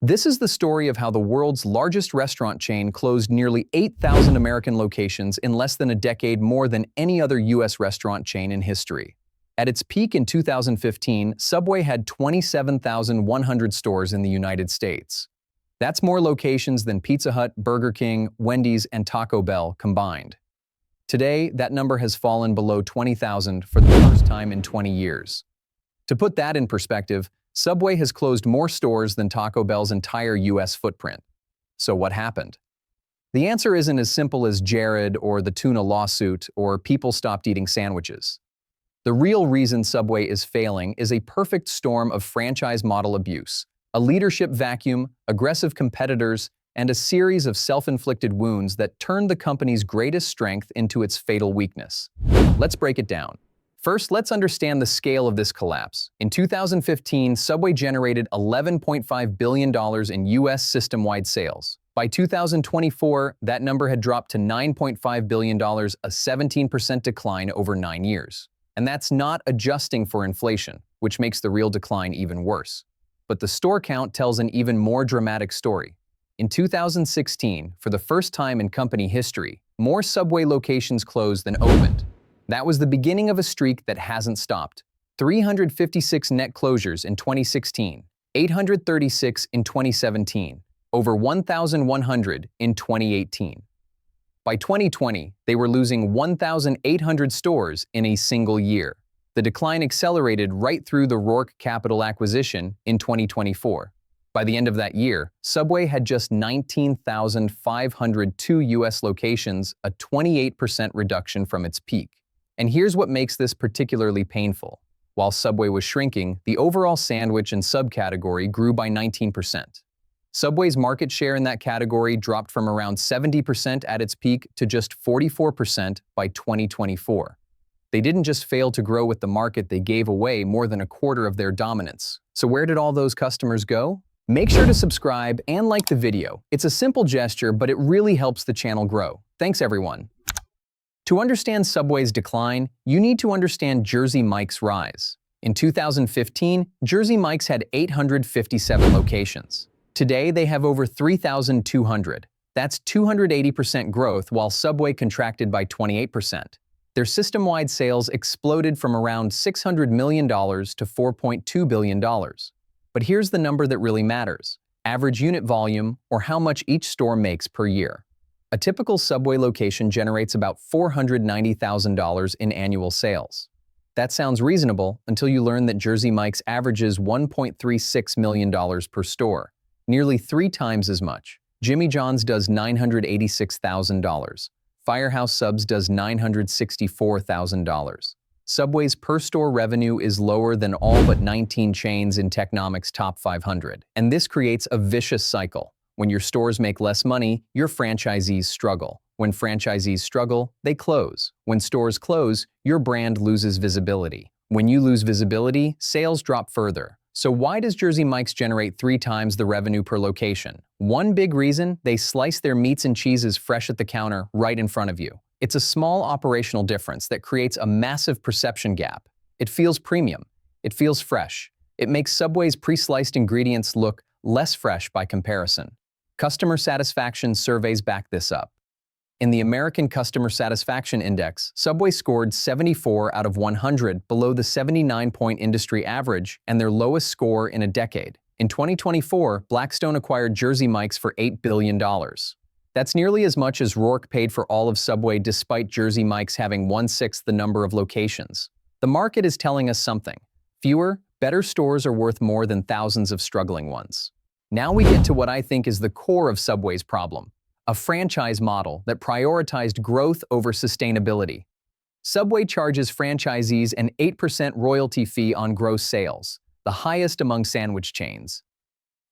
This is the story of how the world's largest restaurant chain closed nearly 8,000 American locations in less than a decade, more than any other U.S. restaurant chain in history. At its peak in 2015, Subway had 27,100 stores in the United States. That's more locations than Pizza Hut, Burger King, Wendy's, and Taco Bell combined. Today, that number has fallen below 20,000 for the first time in 20 years. To put that in perspective, Subway has closed more stores than Taco Bell's entire U.S. footprint. So what happened? The answer isn't as simple as Jared or the tuna lawsuit or people stopped eating sandwiches. The real reason Subway is failing is a perfect storm of franchise model abuse, a leadership vacuum, aggressive competitors, and a series of self-inflicted wounds that turned the company's greatest strength into its fatal weakness. Let's break it down. First, let's understand the scale of this collapse. In 2015, Subway generated $11.5 billion in U.S. system-wide sales. By 2024, that number had dropped to $9.5 billion, a 17% decline over 9 years. And that's not adjusting for inflation, which makes the real decline even worse. But the store count tells an even more dramatic story. In 2016, for the first time in company history, more Subway locations closed than opened. That was the beginning of a streak that hasn't stopped. 356 net closures in 2016, 836 in 2017, over 1,100 in 2018. By 2020, they were losing 1,800 stores in a single year. The decline accelerated right through the Roark Capital acquisition in 2024. By the end of that year, Subway had just 19,502 U.S. locations, a 28% reduction from its peak. And here's what makes this particularly painful. While Subway was shrinking, the overall sandwich and subcategory grew by 19%. Subway's market share in that category dropped from around 70% at its peak to just 44% by 2024. They didn't just fail to grow with the market, they gave away more than a quarter of their dominance. So where did all those customers go? Make sure to subscribe and like the video. It's a simple gesture, but it really helps the channel grow. Thanks, everyone. To understand Subway's decline, you need to understand Jersey Mike's rise. In 2015, Jersey Mike's had 857 locations. Today, they have over 3,200. That's 280% growth, while Subway contracted by 28%. Their system-wide sales exploded from around $600 million to $4.2 billion. But here's the number that really matters: average unit volume, or how much each store makes per year. A typical Subway location generates about $490,000 in annual sales. That sounds reasonable until you learn that Jersey Mike's averages $1.36 million per store, nearly 3 times as much. Jimmy John's does $986,000. Firehouse Subs does $964,000. Subway's per-store revenue is lower than all but 19 chains in Technomic's top 500. And this creates a vicious cycle. When your stores make less money, your franchisees struggle. When franchisees struggle, they close. When stores close, your brand loses visibility. When you lose visibility, sales drop further. So why does Jersey Mike's generate 3 times the revenue per location? One big reason: they slice their meats and cheeses fresh at the counter right in front of you. It's a small operational difference that creates a massive perception gap. It feels premium. It feels fresh. It makes Subway's pre-sliced ingredients look less fresh by comparison. Customer satisfaction surveys back this up. In the American Customer Satisfaction Index, Subway scored 74 out of 100, below the 79-point industry average and their lowest score in a decade. In 2024, Blackstone acquired Jersey Mike's for $8 billion. That's nearly as much as Roark paid for all of Subway, despite Jersey Mike's having 1/6 the number of locations. The market is telling us something. Fewer, better stores are worth more than thousands of struggling ones. Now we get to what I think is the core of Subway's problem: a franchise model that prioritized growth over sustainability. Subway charges franchisees an 8% royalty fee on gross sales, the highest among sandwich chains.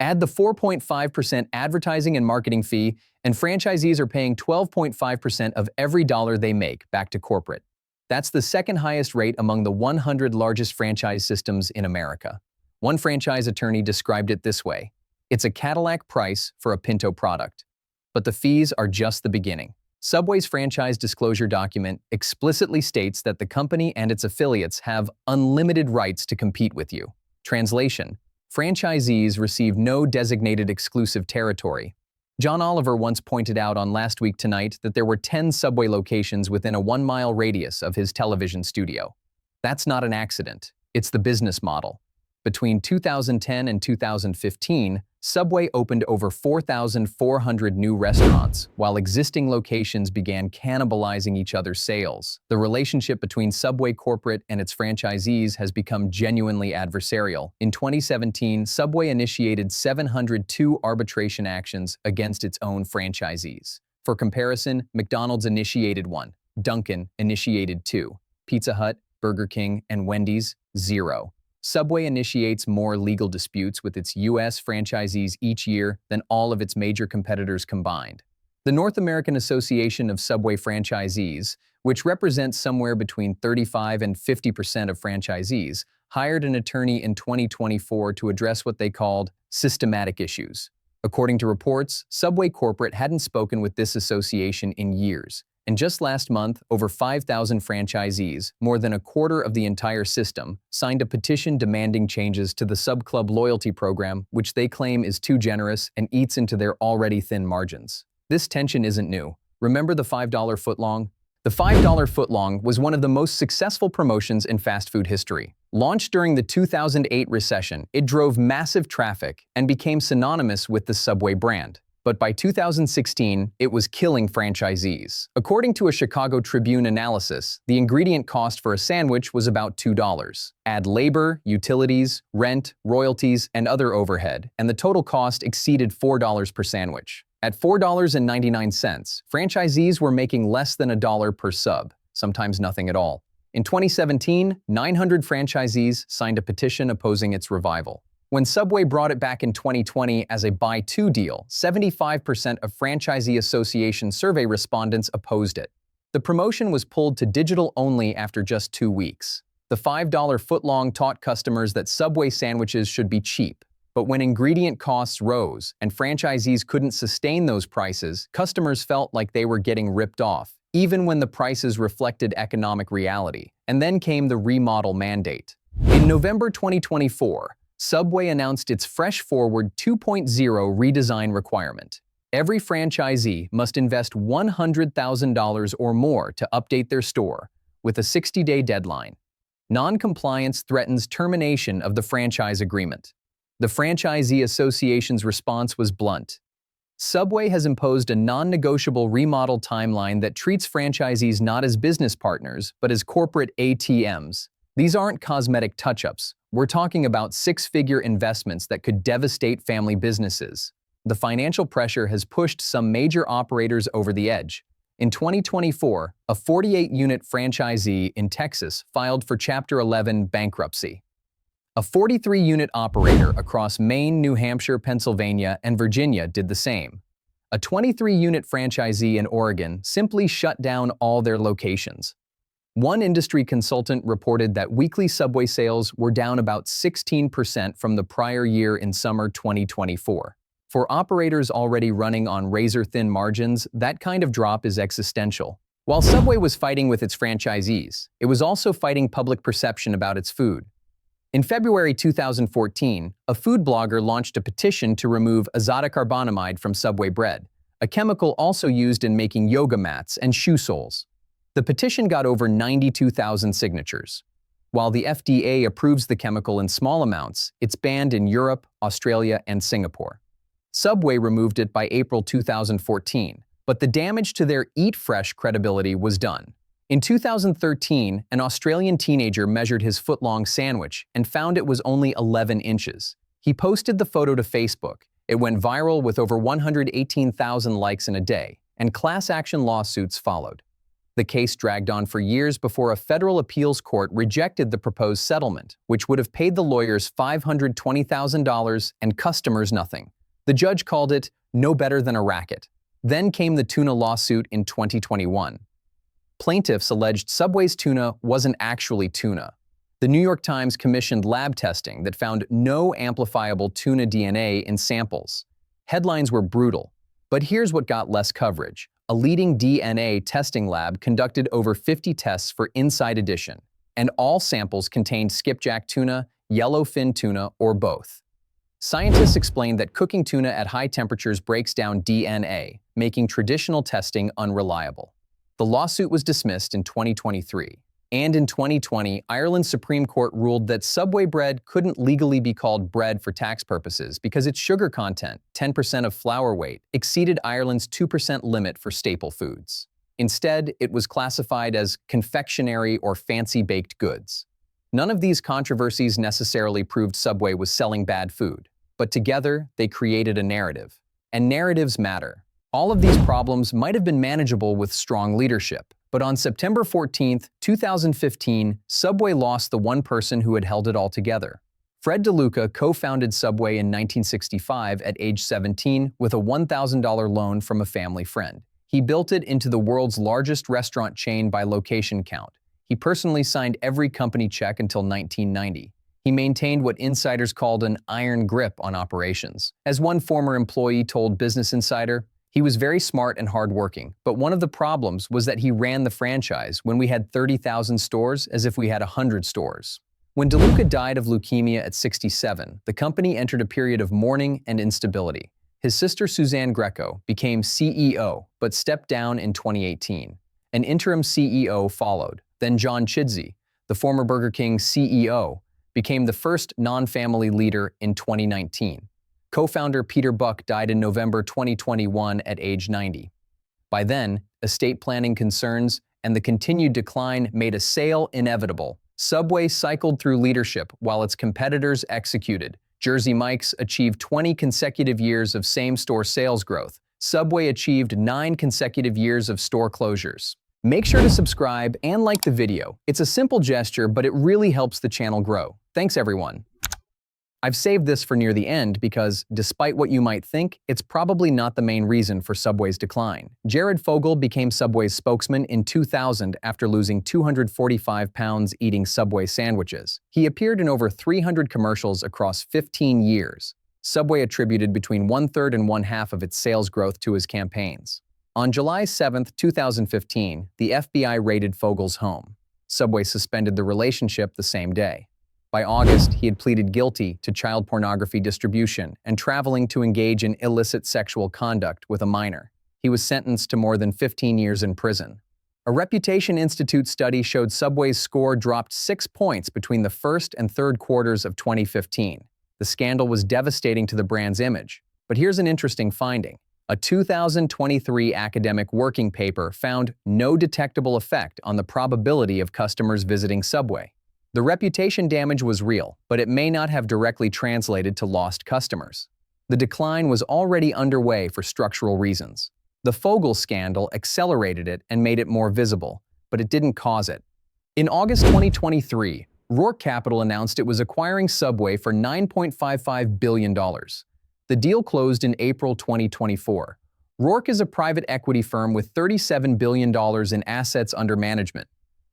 Add the 4.5% advertising and marketing fee, and franchisees are paying 12.5% of every dollar they make back to corporate. That's the second highest rate among the 100 largest franchise systems in America. One franchise attorney described it this way: it's a Cadillac price for a Pinto product. But the fees are just the beginning. Subway's franchise disclosure document explicitly states that the company and its affiliates have unlimited rights to compete with you. Translation: franchisees receive no designated exclusive territory. John Oliver once pointed out on Last Week Tonight that there were 10 Subway locations within a 1-mile radius of his television studio. That's not an accident. It's the business model. Between 2010 and 2015, Subway opened over 4,400 new restaurants, while existing locations began cannibalizing each other's sales. The relationship between Subway corporate and its franchisees has become genuinely adversarial. In 2017, Subway initiated 702 arbitration actions against its own franchisees. For comparison, McDonald's initiated 1, Dunkin' initiated 2, Pizza Hut, Burger King, and Wendy's, 0. Subway initiates more legal disputes with its U.S. franchisees each year than all of its major competitors combined. The North American Association of Subway Franchisees, which represents somewhere between 35% and 50% of franchisees, hired an attorney in 2024 to address what they called systematic issues. According to reports, Subway corporate hadn't spoken with this association in years. And just last month, over 5,000 franchisees, more than a quarter of the entire system, signed a petition demanding changes to the Subclub loyalty program, which they claim is too generous and eats into their already thin margins. This tension isn't new. Remember the $5 footlong? The $5 footlong was one of the most successful promotions in fast food history. Launched during the 2008 recession, it drove massive traffic and became synonymous with the Subway brand. But by 2016, it was killing franchisees. According to a Chicago Tribune analysis, the ingredient cost for a sandwich was about $2. Add labor, utilities, rent, royalties, and other overhead, and the total cost exceeded $4 per sandwich. At $4.99, franchisees were making less than $1 per sub, sometimes nothing at all. In 2017, 900 franchisees signed a petition opposing its revival. When Subway brought it back in 2020 as a buy-two deal, 75% of Franchisee Association survey respondents opposed it. The promotion was pulled to digital only after just 2 weeks. The $5 footlong taught customers that Subway sandwiches should be cheap. But when ingredient costs rose and franchisees couldn't sustain those prices, customers felt like they were getting ripped off, even when the prices reflected economic reality. And then came the remodel mandate. In November 2024, Subway announced its Fresh Forward 2.0 redesign requirement. Every franchisee must invest $100,000 or more to update their store, with a 60-day deadline. Non-compliance threatens termination of the franchise agreement. The Franchisee Association's response was blunt. Subway has imposed a non-negotiable remodel timeline that treats franchisees not as business partners, but as corporate ATMs. These aren't cosmetic touch-ups. We're talking about 6-figure investments that could devastate family businesses. The financial pressure has pushed some major operators over the edge. In 2024, a 48-unit franchisee in Texas filed for Chapter 11 bankruptcy. A 43-unit operator across Maine, New Hampshire, Pennsylvania, and Virginia did the same. A 23-unit franchisee in Oregon simply shut down all their locations. One industry consultant reported that weekly Subway sales were down about 16% from the prior year in summer 2024. For operators already running on razor-thin margins, that kind of drop is existential. While Subway was fighting with its franchisees, it was also fighting public perception about its food. In February 2014, a food blogger launched a petition to remove azotocarbonamide from Subway bread, a chemical also used in making yoga mats and shoe soles. The petition got over 92,000 signatures. While the FDA approves the chemical in small amounts, it's banned in Europe, Australia, and Singapore. Subway removed it by April 2014, but the damage to their Eat Fresh credibility was done. In 2013, an Australian teenager measured his footlong sandwich and found it was only 11 inches. He posted the photo to Facebook. It went viral with over 118,000 likes in a day, and class action lawsuits followed. The case dragged on for years before a federal appeals court rejected the proposed settlement, which would have paid the lawyers $520,000 and customers nothing. The judge called it no better than a racket. Then came the tuna lawsuit in 2021. Plaintiffs alleged Subway's tuna wasn't actually tuna. The New York Times commissioned lab testing that found no amplifiable tuna DNA in samples. Headlines were brutal. But here's what got less coverage. A leading DNA testing lab conducted over 50 tests for Inside Edition, and all samples contained skipjack tuna, yellowfin tuna, or both. Scientists explained that cooking tuna at high temperatures breaks down DNA, making traditional testing unreliable. The lawsuit was dismissed in 2023. And in 2020, Ireland's Supreme Court ruled that Subway bread couldn't legally be called bread for tax purposes because its sugar content, 10% of flour weight, exceeded Ireland's 2% limit for staple foods. Instead, it was classified as confectionery or fancy baked goods. None of these controversies necessarily proved Subway was selling bad food, but together they created a narrative. And narratives matter. All of these problems might have been manageable with strong leadership. But on September 14, 2015, Subway lost the one person who had held it all together. Fred DeLuca co-founded Subway in 1965 at age 17 with a $1,000 loan from a family friend. He built it into the world's largest restaurant chain by location count. He personally signed every company check until 1990. He maintained what insiders called an iron grip on operations. As one former employee told Business Insider, he was very smart and hardworking, but one of the problems was that he ran the franchise when we had 30,000 stores as if we had 100 stores. When DeLuca died of leukemia at 67, the company entered a period of mourning and instability. His sister Suzanne Greco became CEO, but stepped down in 2018. An interim CEO followed. Then John Chidsey, the former Burger King CEO, became the first non-family leader in 2019. Co-founder Peter Buck died in November 2021 at age 90. By then, estate planning concerns and the continued decline made a sale inevitable. Subway cycled through leadership while its competitors executed. Jersey Mike's achieved 20 consecutive years of same-store sales growth. Subway achieved 9 consecutive years of store closures. Make sure to subscribe and like the video. It's a simple gesture, but it really helps the channel grow. Thanks, everyone. I've saved this for near the end because, despite what you might think, it's probably not the main reason for Subway's decline. Jared Fogle became Subway's spokesman in 2000 after losing 245 pounds eating Subway sandwiches. He appeared in over 300 commercials across 15 years. Subway attributed between 1/3 and 1/2 of its sales growth to his campaigns. On July 7, 2015, the FBI raided Fogle's home. Subway suspended the relationship the same day. By August, he had pleaded guilty to child pornography distribution and traveling to engage in illicit sexual conduct with a minor. He was sentenced to more than 15 years in prison. A Reputation Institute study showed Subway's score dropped 6 points between the first and third quarters of 2015. The scandal was devastating to the brand's image. But here's an interesting finding. A 2023 academic working paper found no detectable effect on the probability of customers visiting Subway. The reputation damage was real, but it may not have directly translated to lost customers. The decline was already underway for structural reasons. The Fogle scandal accelerated it and made it more visible, but it didn't cause it. In August 2023, Roark Capital announced it was acquiring Subway for $9.55 billion. The deal closed in April 2024. Roark is a private equity firm with $37 billion in assets under management.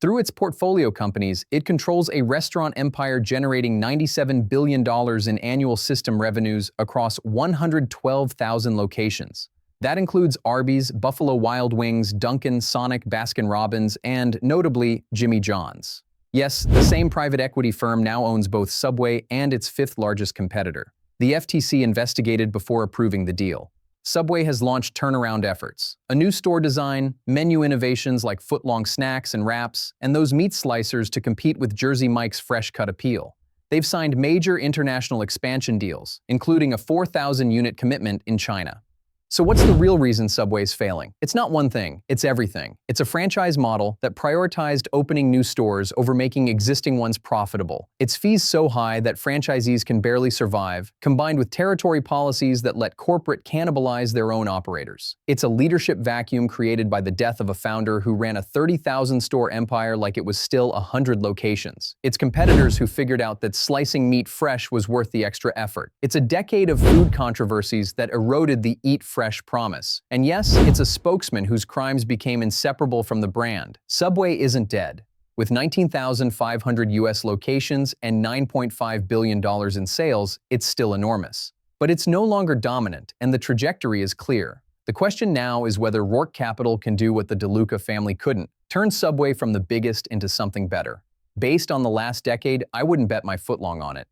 Through its portfolio companies, it controls a restaurant empire generating $97 billion in annual system revenues across 112,000 locations. That includes Arby's, Buffalo Wild Wings, Dunkin', Sonic, Baskin-Robbins, and, notably, Jimmy John's. Yes, the same private equity firm now owns both Subway and its fifth-largest competitor. The FTC investigated before approving the deal. Subway has launched turnaround efforts, a new store design, menu innovations like footlong snacks and wraps, and those meat slicers to compete with Jersey Mike's fresh-cut appeal. They've signed major international expansion deals, including a 4,000-unit commitment in China. So what's the real reason Subway's failing? It's not one thing, it's everything. It's a franchise model that prioritized opening new stores over making existing ones profitable. Its fees so high that franchisees can barely survive, combined with territory policies that let corporate cannibalize their own operators. It's a leadership vacuum created by the death of a founder who ran a 30,000-store empire like it was still 100 locations. It's competitors who figured out that slicing meat fresh was worth the extra effort. It's a decade of food controversies that eroded the eat fresh promise. And yes, it's a spokesman whose crimes became inseparable from the brand. Subway isn't dead. With 19,500 US locations and $9.5 billion in sales, it's still enormous. But it's no longer dominant, and the trajectory is clear. The question now is whether Roark Capital can do what the DeLuca family couldn't, turn Subway from the biggest into something better. Based on the last decade, I wouldn't bet my footlong on it.